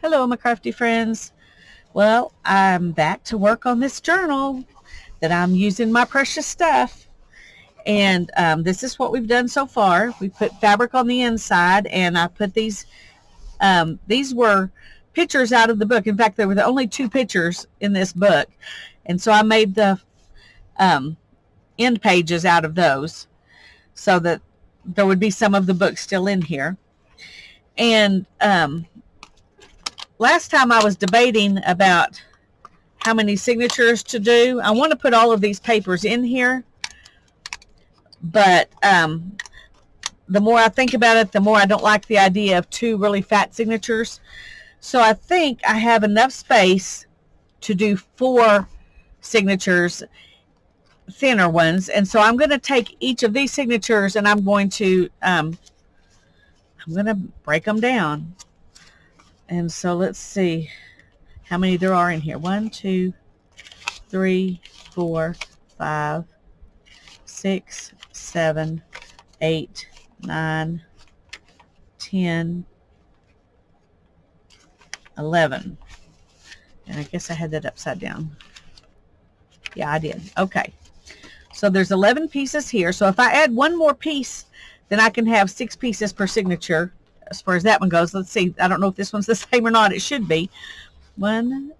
Hello, my crafty friends. Well, I'm back to work on this journal that I'm using my precious stuff. And this is what we've done so far. We put fabric on the inside, and I put these. These were pictures out of the book. In fact, there were the only two pictures in this book, and so I made the um, end pages out of those, so that there would be some of the book still in here. And last time I was debating about how many signatures to do. I want to put all of these papers in here, but the more I think about it, the more I don't like the idea of two really fat signatures. So I think I have enough space to do 4 signatures, thinner ones. And so I'm going to take each of these signatures and I'm going to break them down. And so let's see how many there are in here. 1, 2, 3, 4, 5, 6, 7, 8, 9, 10, 11. And I guess I had that upside down. Yeah, I did. Okay. So there's 11 pieces here. So if I add one more piece, then I can have 6 pieces per signature as far as that one goes. Let's see. I don't know if this one's the same or not. It should be. 1.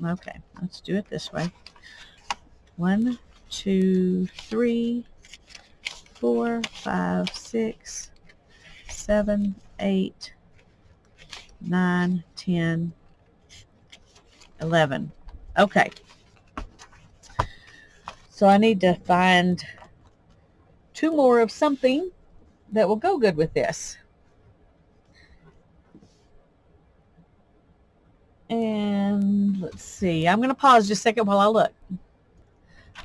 Okay. Let's do it this way. 1, 2, 3, 4, 5, 6, 7, 8, 9, 10, 11. Okay. So I need to find 2 more of something that will go good with this. And let's see. I'm going to pause just a second while I look.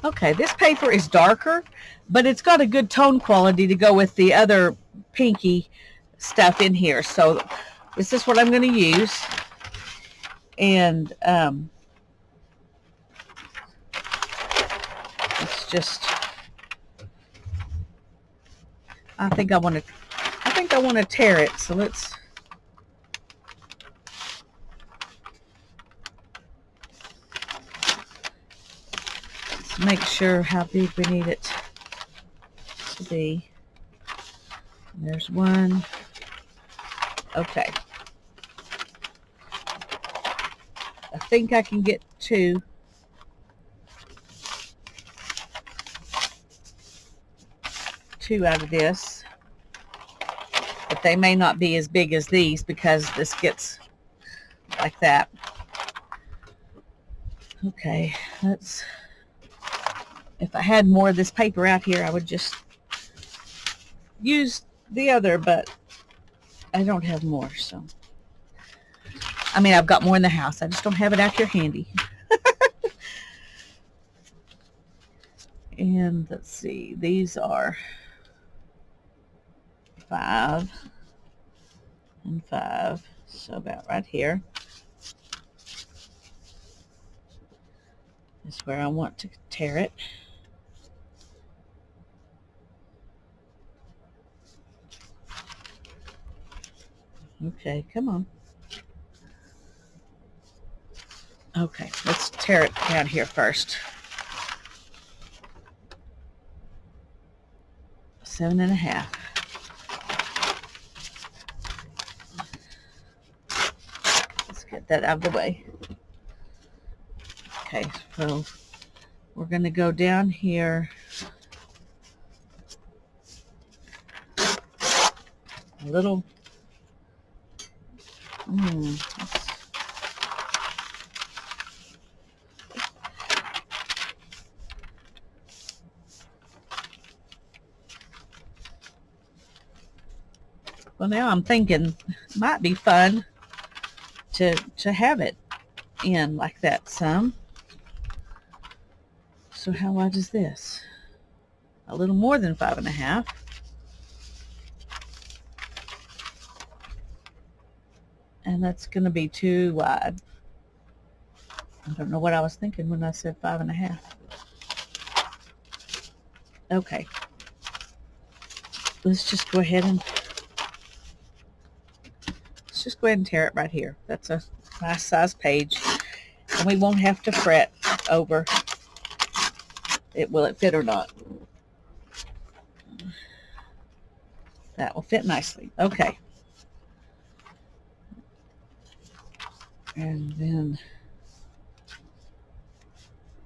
Okay, this paper is darker, but it's got a good tone quality to go with the other pinky stuff in here. So this is what I'm going to use. And it's just, I think I want to tear it. So let's make sure how big we need it to be. There's 1. Okay. I think I can get 2. Out of this, but they may not be as big as these because this gets like that. Okay, if I had more of this paper out here, I would just use the other, but I don't have more. So I mean, I've got more in the house, I just don't have it out here handy. And let's see, these are 5 and 5, so about right here is where I want to tear it. Okay, come on. Okay, let's tear it down here first. 7.5. Let's get that out of the way. Okay, so we're going to go down here a little. Well, now I'm thinking it might be fun to have it in like that some. So how wide is this? A little more than 5.5. And that's going to be too wide. I don't know what I was thinking when I said 5.5. Okay. Let's just go ahead and let's just go ahead and tear it right here. That's a nice size page. And we won't have to fret over it, will it fit or not. That will fit nicely. Okay. And then,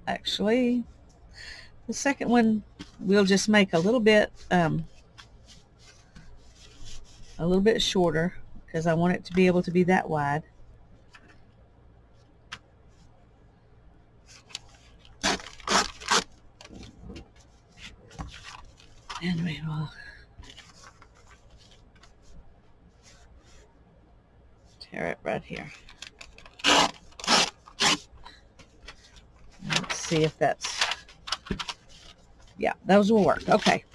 actually, the second one, we'll just make a little bit shorter because I want it to be able to be that wide. And we will tear it right here. Let's see if that's, yeah, those will work. Okay.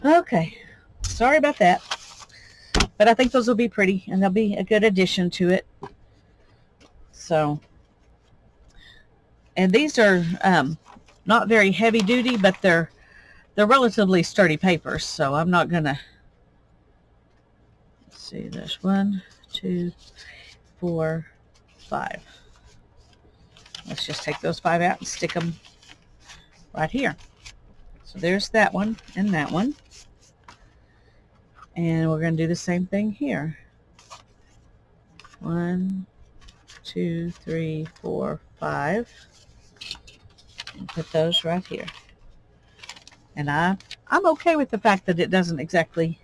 Okay. Sorry about that. But I think those will be pretty, and they'll be a good addition to it. So, and these are not very heavy duty, but they're relatively sturdy papers. So I'm not gonna, let's see, there's 1, 2, 4, 5. Let's just take those 5 out and stick them right here. So there's that one and that one. And we're going to do the same thing here. 1, 2, 3, 4, 5. And put those right here. And I'm okay with the fact that it doesn't exactly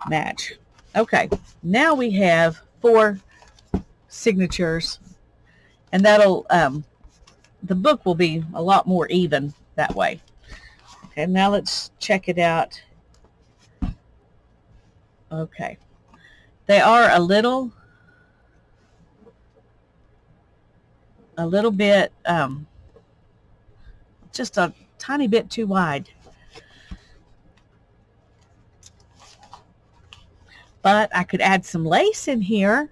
match. Okay, now we have 4 signatures, and that'll the book will be a lot more even that way. Okay, now let's check it out. Okay, they are a little bit just a tiny bit too wide, but I could add some lace in here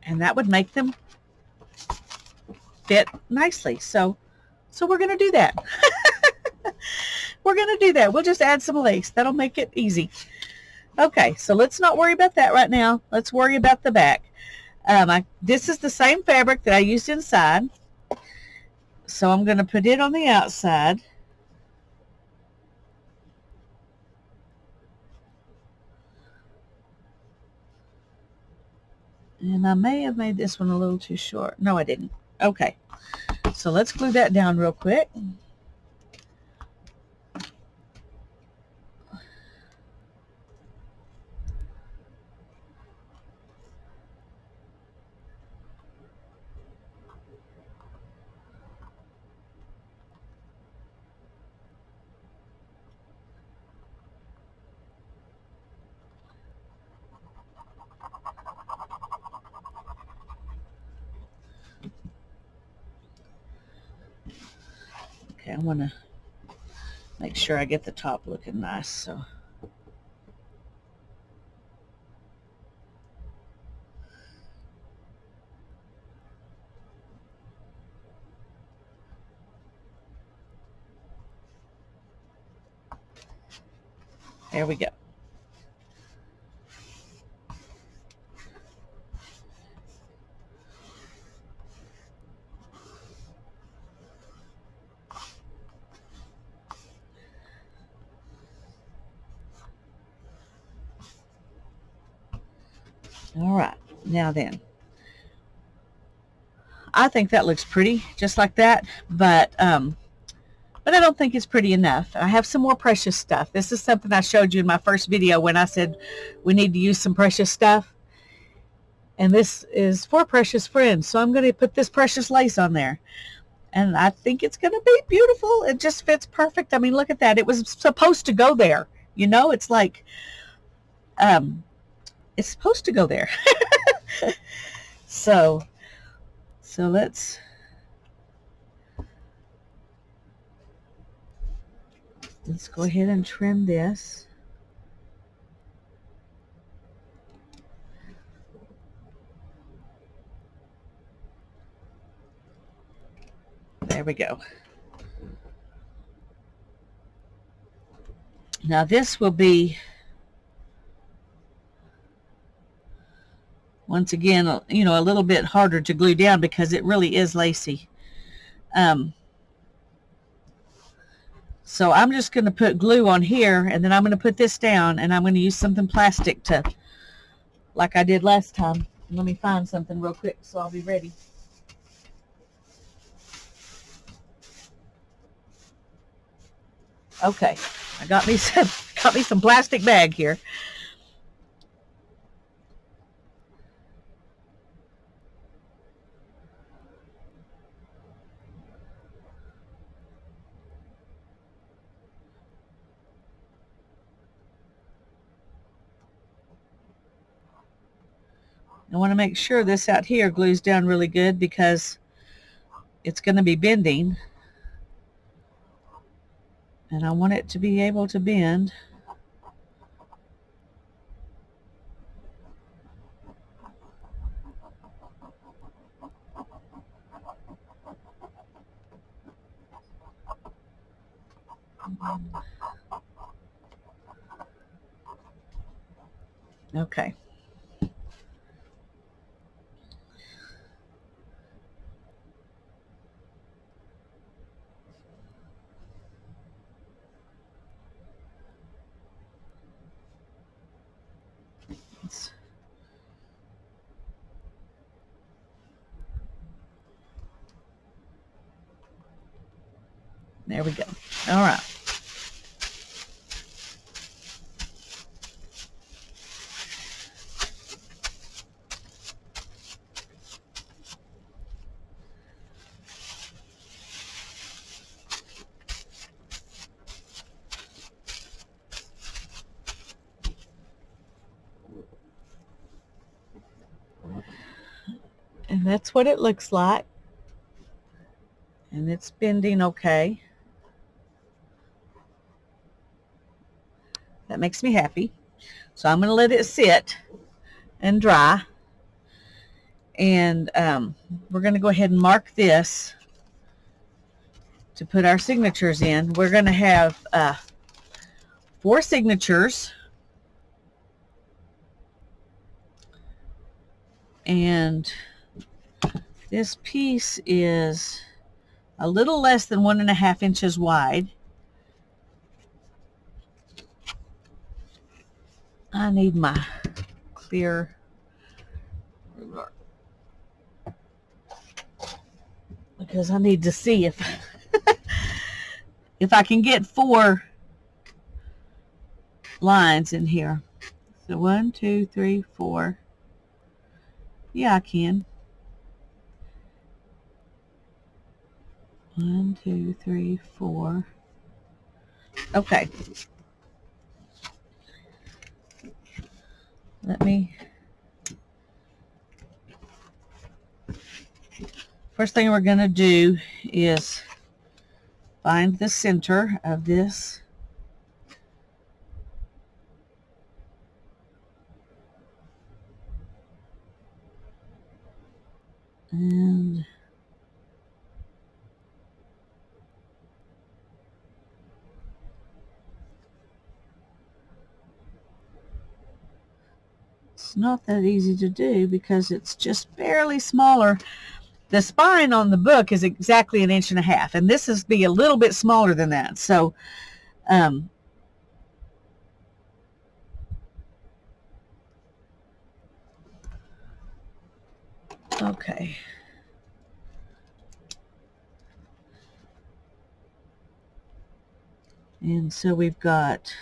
and that would make them fit nicely. So we're going to do that. We're going to do that. We'll just add some lace. That'll make it easy. Okay, so let's not worry about that right now. Let's worry about the back. This is the same fabric that I used inside. So I'm going to put it on the outside. And I may have made this one a little too short. No, I didn't. Okay, so let's glue that down real quick. Okay, I want to make sure I get the top looking nice. So there we go. All right, now then, I think that looks pretty just like that, but I don't think it's pretty enough. I have some more precious stuff. This is something I showed you in my first video when I said we need to use some precious stuff. And this is for precious friends. So I'm going to put this precious lace on there. And I think it's going to be beautiful. It just fits perfect. I mean, look at that. It was supposed to go there. You know, it's like, it's supposed to go there. So let's go ahead and trim this. There we go. Now this will be Once again, you know, a little bit harder to glue down because it really is lacy. So I'm just going to put glue on here, and then I'm going to put this down, and I'm going to use something plastic to, like I did last time. Let me find something real quick so I'll be ready. Okay, I got me some plastic bag here. I want to make sure this out here glues down really good because it's going to be bending, and I want it to be able to bend. Okay. There we go. All right. And that's what it looks like. And it's bending okay. That makes me happy. So I'm going to let it sit and dry. And we're going to go ahead and mark this to put our signatures in. We're going to have 4 signatures. And this piece is a little less than 1.5 inches wide. I need my clear ruler because I need to see if if I can get 4 lines in here. So 1, 2, 3, 4. Yeah, I can. 1, 2, 3, 4. Okay. First thing we're going to do is find the center of this. And it's not that easy to do because it's just barely smaller. The spine on the book is exactly 1.5 inches, and this is be a little bit smaller than that. So, okay. And so we've got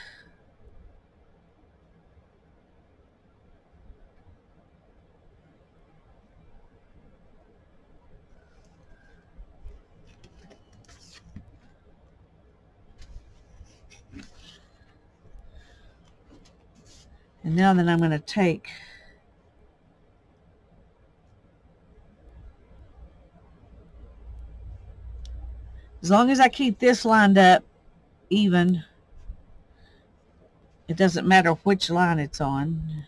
and now then I'm going to take as long as I keep this lined up even, it doesn't matter which line it's on.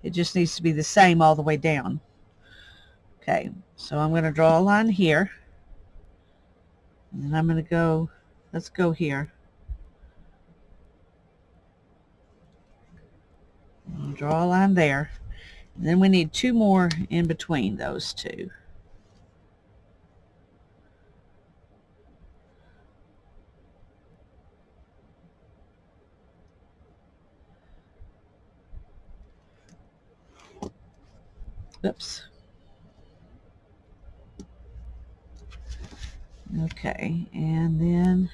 It just needs to be the same all the way down. Okay, so I'm going to draw a line here. And then I'm going to go, let's go here. And draw a line there. And then we need 2 more in between those 2. Oops. Okay, and then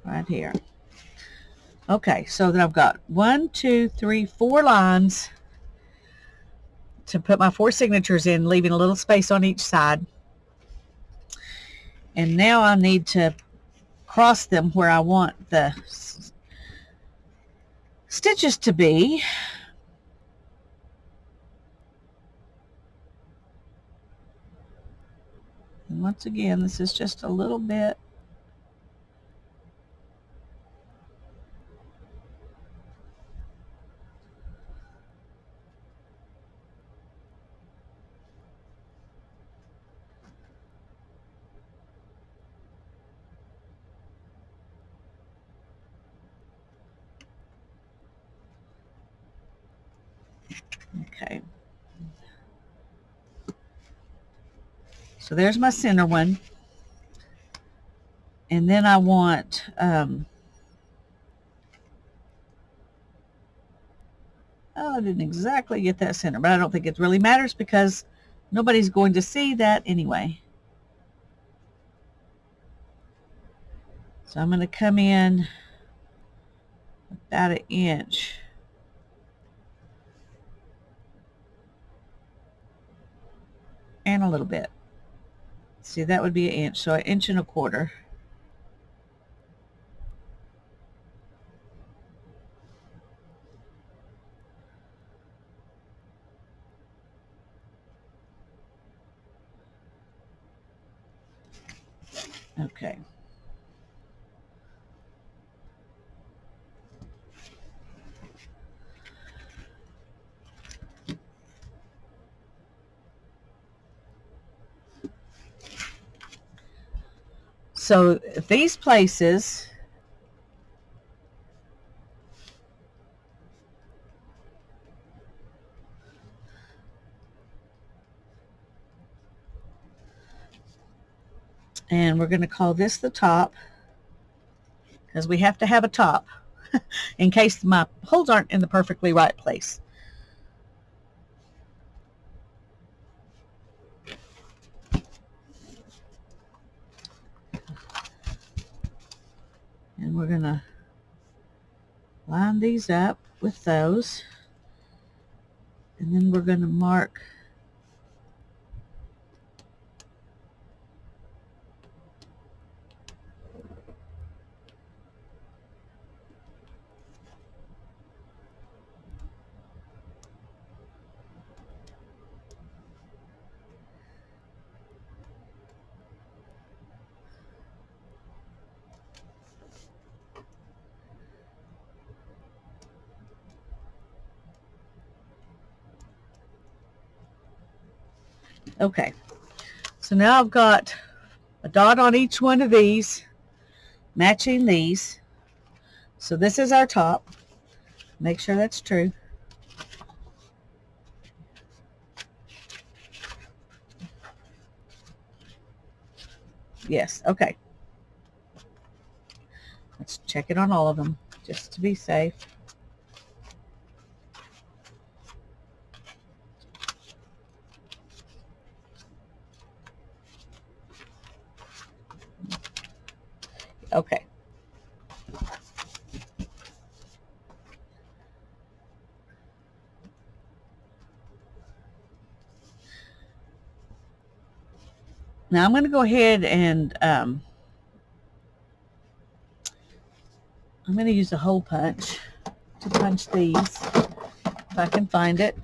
right here. Okay, so then I've got 1, 2, 3, 4 lines to put my 4 signatures in, leaving a little space on each side. And now I need to cross them where I want the stitches to be. And once again, this is just a little bit. Okay. So there's my center one. And then I want, oh, I didn't exactly get that center, but I don't think it really matters because nobody's going to see that anyway. So I'm going to come in about 1 inch. And a little bit. See, that would be 1 inch, so 1 1/4 inches. Okay. So these places, and we're going to call this the top because we have to have a top in case my holes aren't in the perfectly right place. And we're going to line these up with those. And then we're going to mark okay. So now I've got a dot on each one of these, matching these. So this is our top. Make sure that's true. Yes, okay. Let's check it on all of them, just to be safe. Okay. Now I'm going to go ahead and I'm going to use a hole punch to punch these, if I can find it.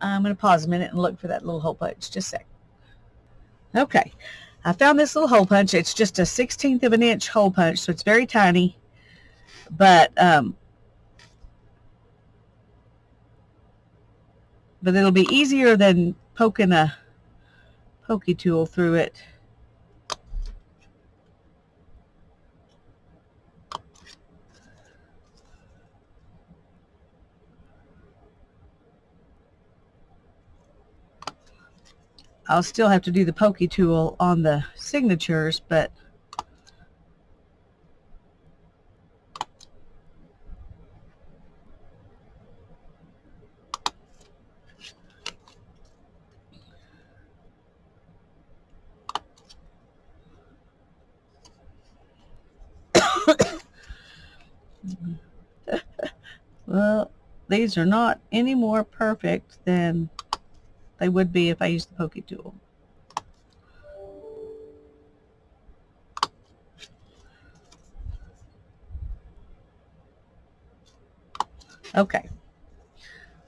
I'm going to pause a minute and look for that little hole punch. Just a sec. Okay. I found this little hole punch. It's just a 1/16 of an inch hole punch, so it's very tiny. But it'll be easier than poking a pokey tool through it. I'll still have to do the pokey tool on the signatures, but well, these are not any more perfect than they would be if I used the pokey tool. Okay,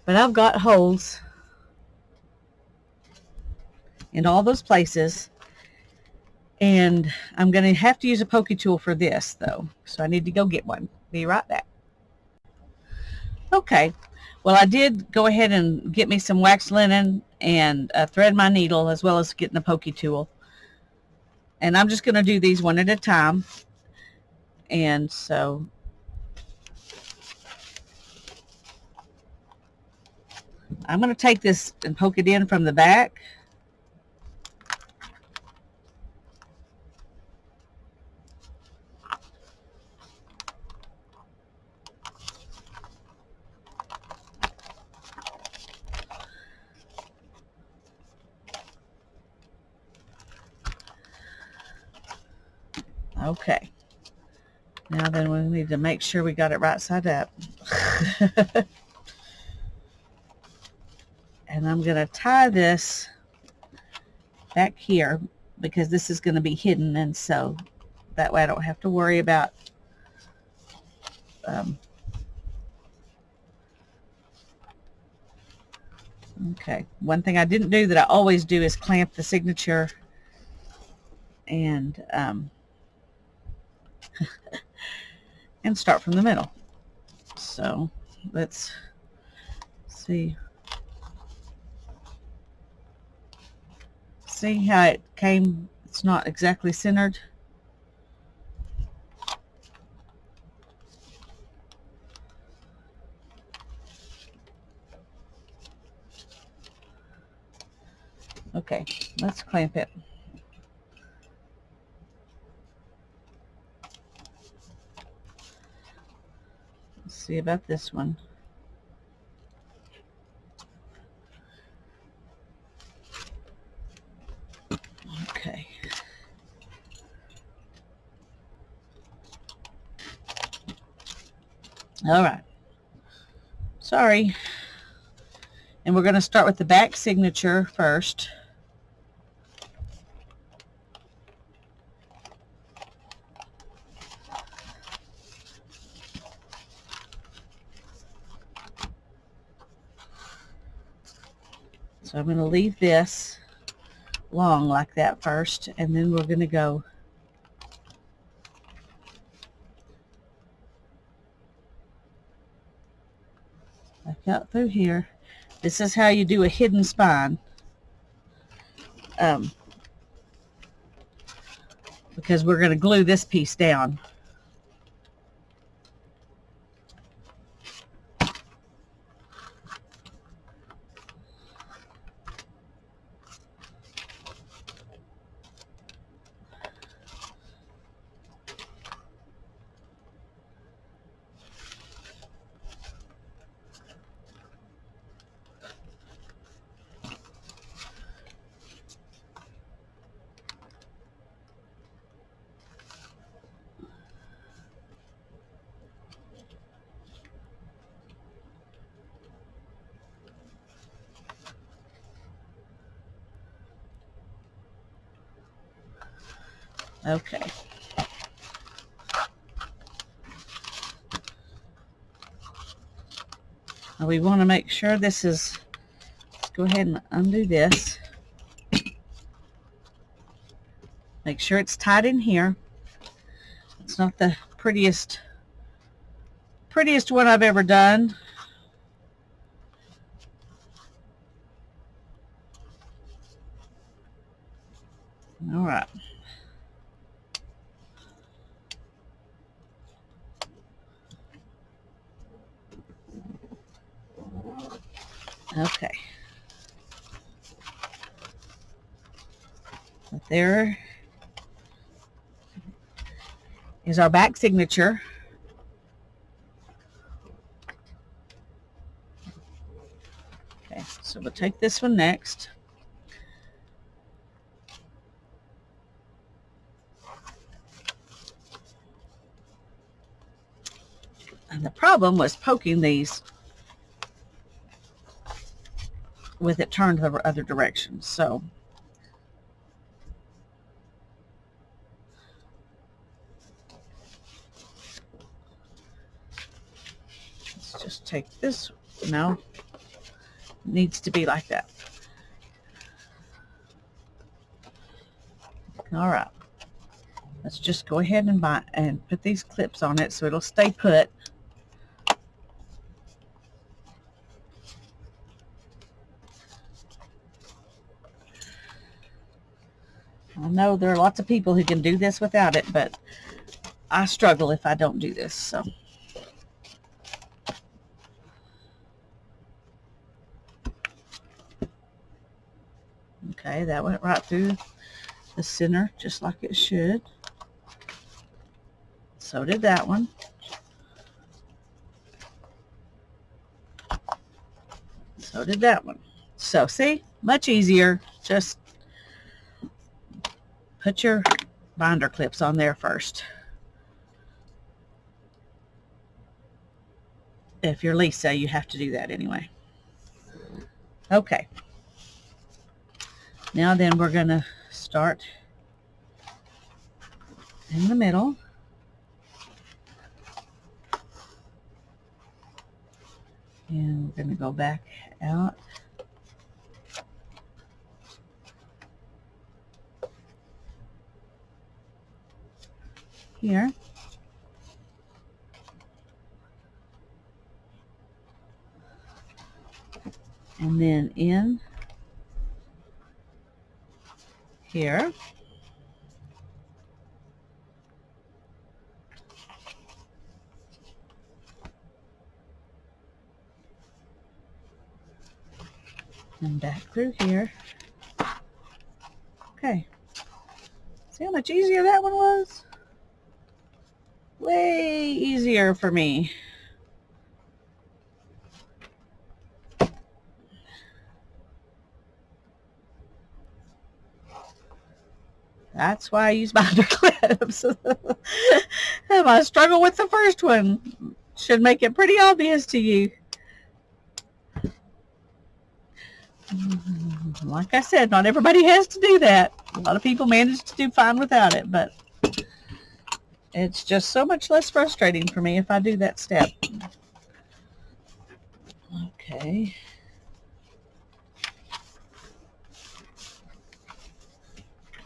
but I've got holes in all those places, and I'm going to have to use a pokey tool for this though, so I need to go get one. Be right back. Okay, well, I did go ahead and get me some wax linen and thread my needle, as well as getting the pokey tool, and I'm just going to do these one at a time. And so I'm going to take this and poke it in from the back. Okay. Now then, we need to make sure we got it right side up. And I'm going to tie this back here because this is going to be hidden, and so that way I don't have to worry about okay. One thing I didn't do that I always do is clamp the signature and and start from the middle. So let's see. See how it came? It's not exactly centered. Okay, let's clamp it. Let's see about this one. Okay. All right. Sorry. And we're going to start with the back signature first. So I'm going to leave this long like that first, and then we're going to go back out through here. This is how you do a hidden spine, because we're going to glue this piece down. Okay. Now we want to make sure this is, let's go ahead and undo this. Make sure it's tight in here. It's not the prettiest one I've ever done. All right. Okay. There is our back signature. Okay, so we'll take this one next. And the problem was poking these with it turned the other direction. So let's just take this. No, it needs to be like that. All right. Let's just go ahead and put these clips on it so it'll stay put. I know there are lots of people who can do this without it, but I struggle if I don't do this. So okay, that went right through the center just like it should. So did that one. So did that one. So see, much easier. Just put your binder clips on there first. If you're Lisa, you have to do that anyway. Okay. Now then, we're going to start in the middle. And we're going to go back out. Here. And then in here. And back through here. Okay. See how much easier that one was? Way easier for me. That's why I use binder clips. If I struggle with the first one, should make it pretty obvious to you. Like I said, not everybody has to do that. A lot of people manage to do fine without it, but it's just so much less frustrating for me if I do that step. Okay.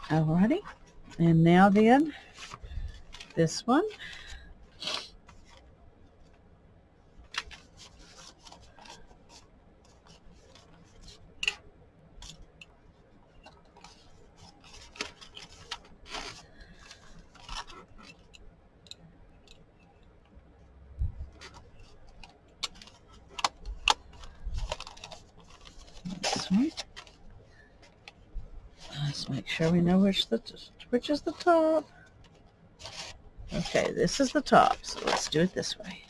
Alrighty. And now then, this one. This one. Let's make sure we know which is the top. Okay, this is the top, so let's do it this way.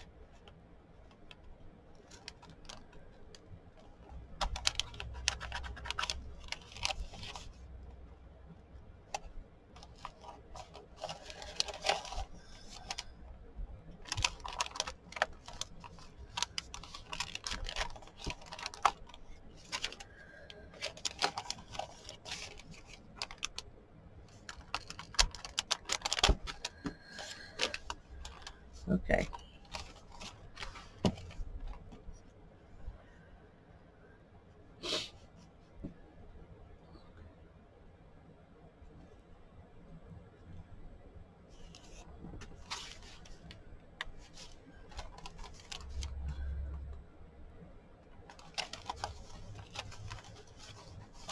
Okay.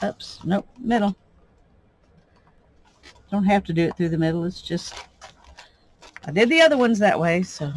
Oops, nope, middle. Don't have to do it through the middle. It's just, I did the other ones that way, so.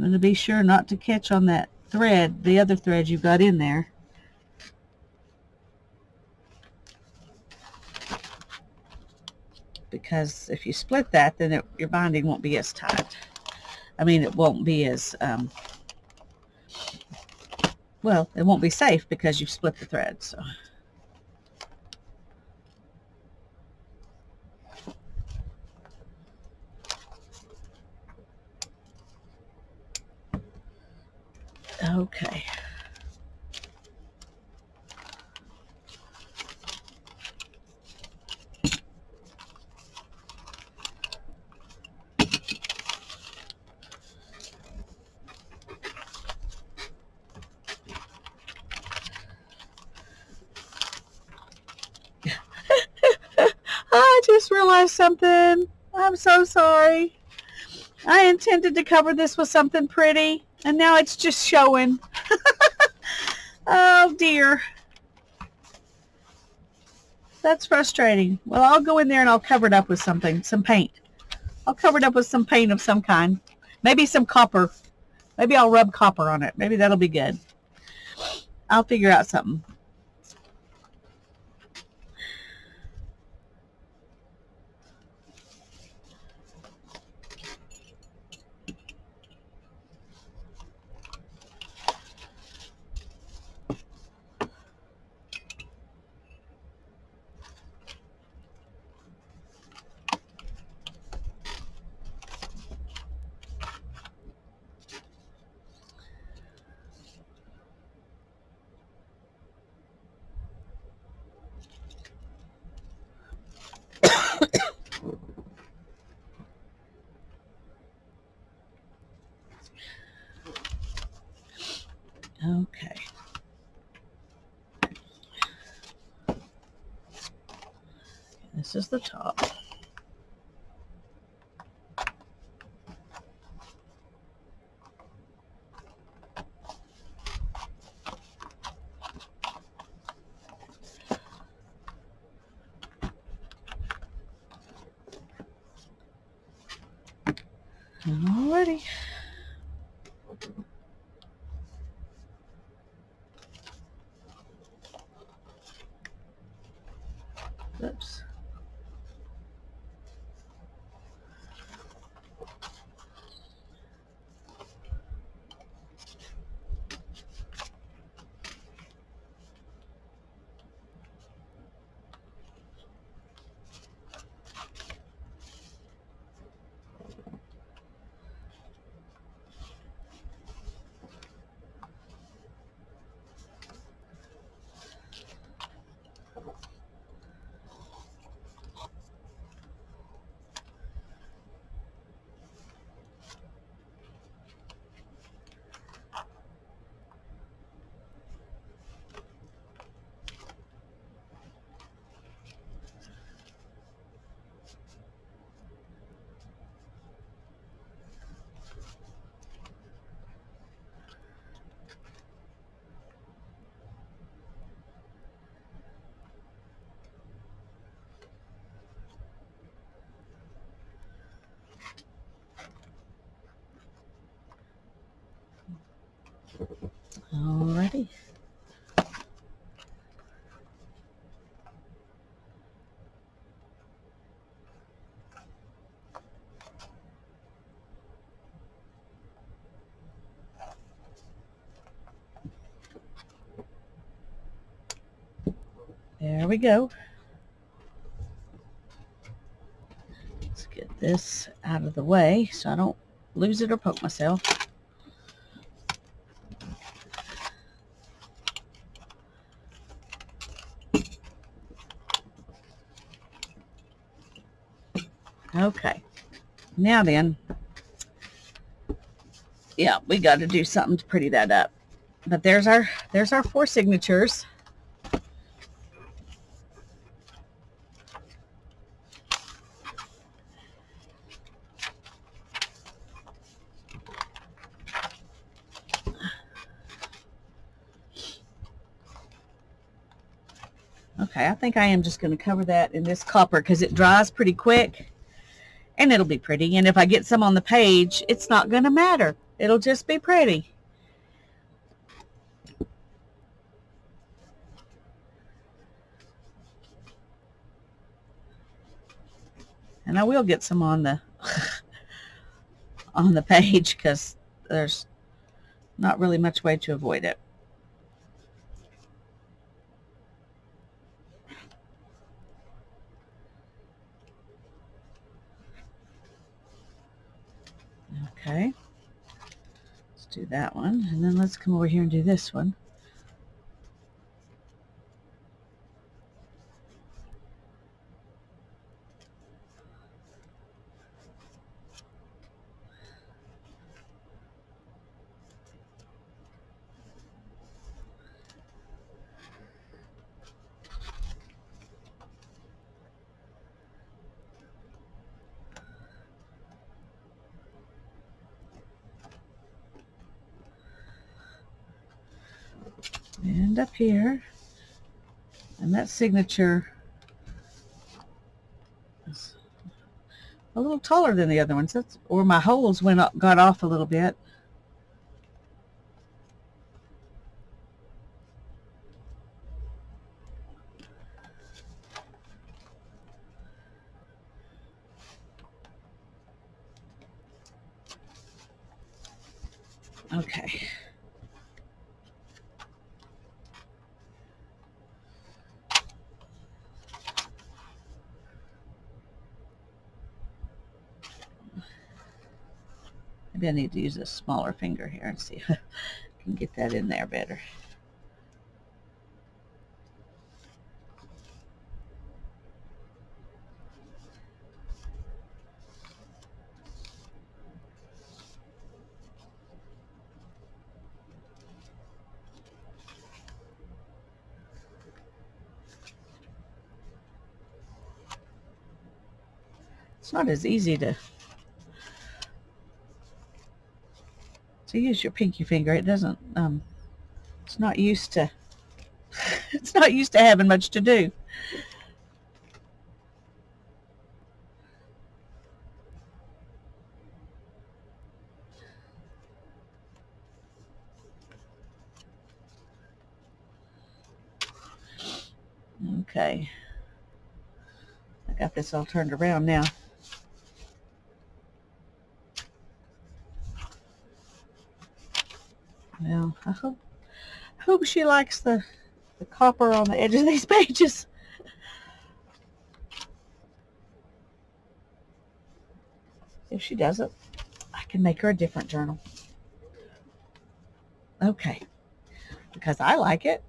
I'm going to be sure not to catch on that thread, the other thread you've got in there. Because if you split that, then your binding won't be as tight. I mean, it won't be as, well, it won't be safe because you've split the thread. So. Okay. I just realized something. I'm so sorry. I intended to cover this with something pretty, and now it's just showing. Oh, dear. That's frustrating. Well, I'll go in there and I'll cover it up with something, some paint. I'll cover it up with some paint of some kind. Maybe some copper. Maybe I'll rub copper on it. Maybe that'll be good. I'll figure out something. Okay. This is the top. Alrighty. Oops. Alrighty. There we go. Let's get this out of the way so I don't lose it or poke myself. Okay. Now then, yeah, we got to do something to pretty that up. But there's our 4 signatures. Okay, I think I am just going to cover that in this copper because it dries pretty quick and it'll be pretty. And if I get some on the page, it's not going to matter. It'll just be pretty. And I will get some on the on the page because there's not really much way to avoid it. Okay, let's do that one, and then let's come over here and do this one. And up here, and that signature is a little taller than the other ones. That's where my holes got off a little bit. Okay. Maybe I need to use a smaller finger here and see if I can get that in there better. It's not as easy to use your pinky finger. It doesn't, it's not used to, it's not used to having much to do. Okay. I got this all turned around now. Well, I hope she likes the copper on the edge of these pages. If she doesn't, I can make her a different journal. Okay, because I like it.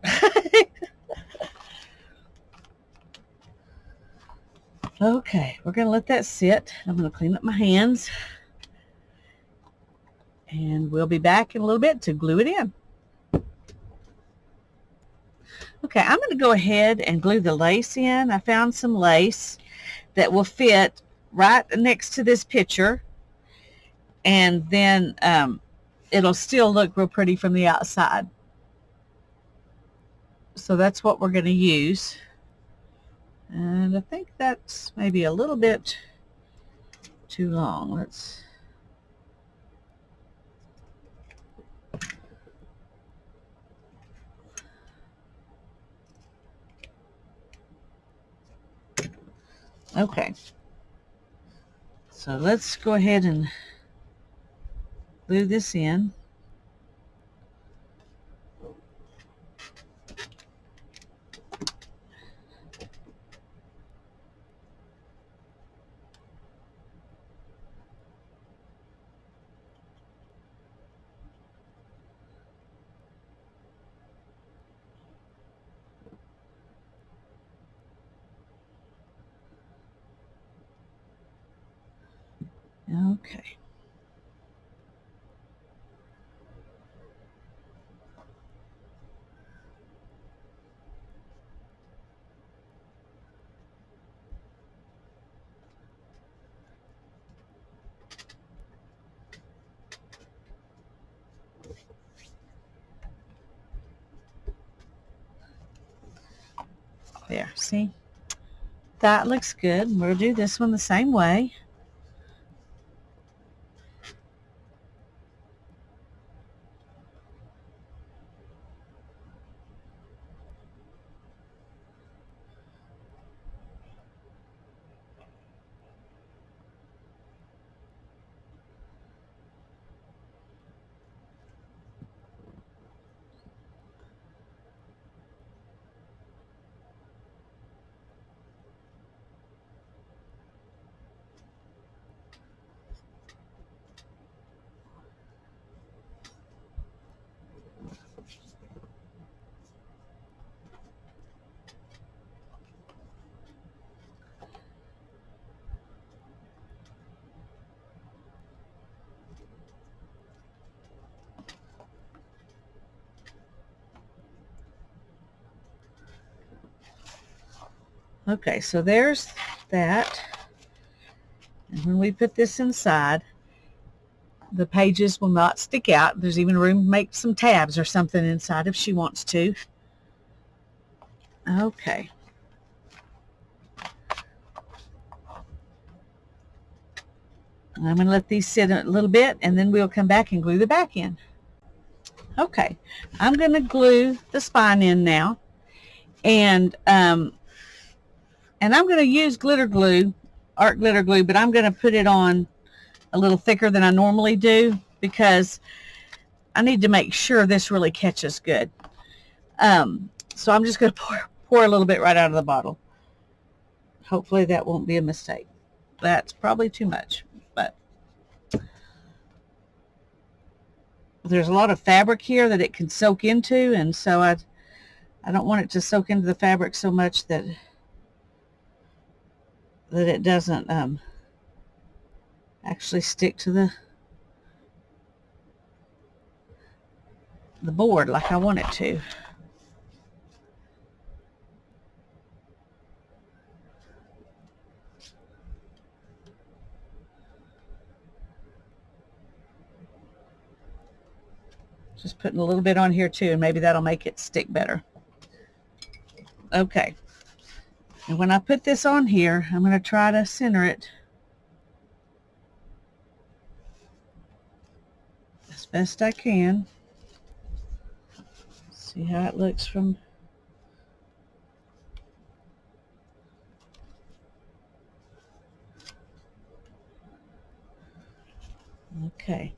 Okay, we're going to let that sit. I'm going to clean up my hands. And we'll be back in a little bit to glue it in. Okay, I'm going to go ahead and glue the lace in. I found some lace that will fit right next to this picture. And then it'll still look real pretty from the outside. So that's what we're going to use. And I think that's maybe a little bit too long. Let's... Okay. So let's go ahead and glue this in. Okay. There, see? That looks good. We'll do this one the same way. Okay, so there's that. And when we put this inside, the pages will not stick out. There's even room to make some tabs or something inside if she wants to. Okay. I'm going to let these sit a little bit, and then we'll come back and glue the back in. Okay, I'm going to glue the spine in now, and I'm going to use glitter glue, art glitter glue, but I'm going to put it on a little thicker than I normally do because I need to make sure this really catches good. So I'm just going to pour a little bit right out of the bottle. Hopefully that won't be a mistake. That's probably too much, but there's a lot of fabric here that it can soak into, and so I don't want it to soak into the fabric so much that it doesn't actually stick to the board like I want it to. Just putting a little bit on here too, and maybe that'll make it stick better. Okay. And when I put this on here, I'm going to try to center it as best I can. See how it looks from... Okay.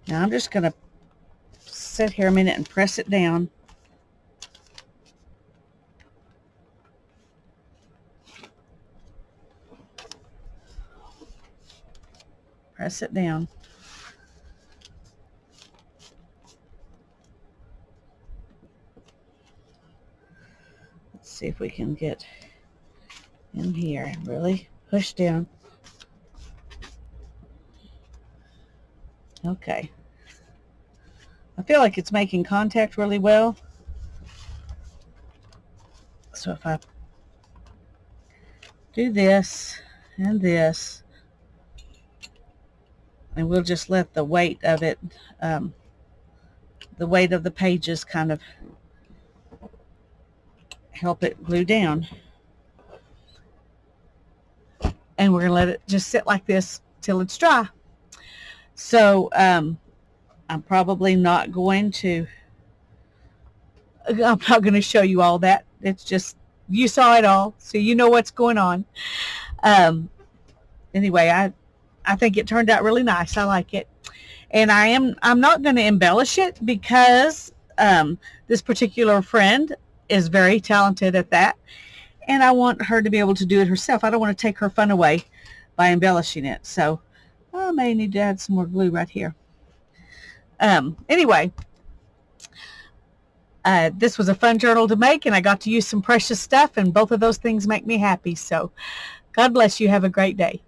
Now I'm just going to sit here a minute and press it down. Press it down. Let's see if we can get in here and really push down. Okay. I feel like it's making contact really well. So if I do this and this, and we'll just let the weight of it, the weight of the pages kind of help it glue down. And we're going to let it just sit like this till it's dry. So I'm probably not going to, I'm not going to show you all that. It's just, you saw it all, so you know what's going on. Anyway, I think it turned out really nice. I like it. And I'm not going to embellish it because this particular friend is very talented at that. And I want her to be able to do it herself. I don't want to take her fun away by embellishing it. So I may need to add some more glue right here. Anyway, this was a fun journal to make, and I got to use some precious stuff, and both of those things make me happy. So God bless you. Have a great day.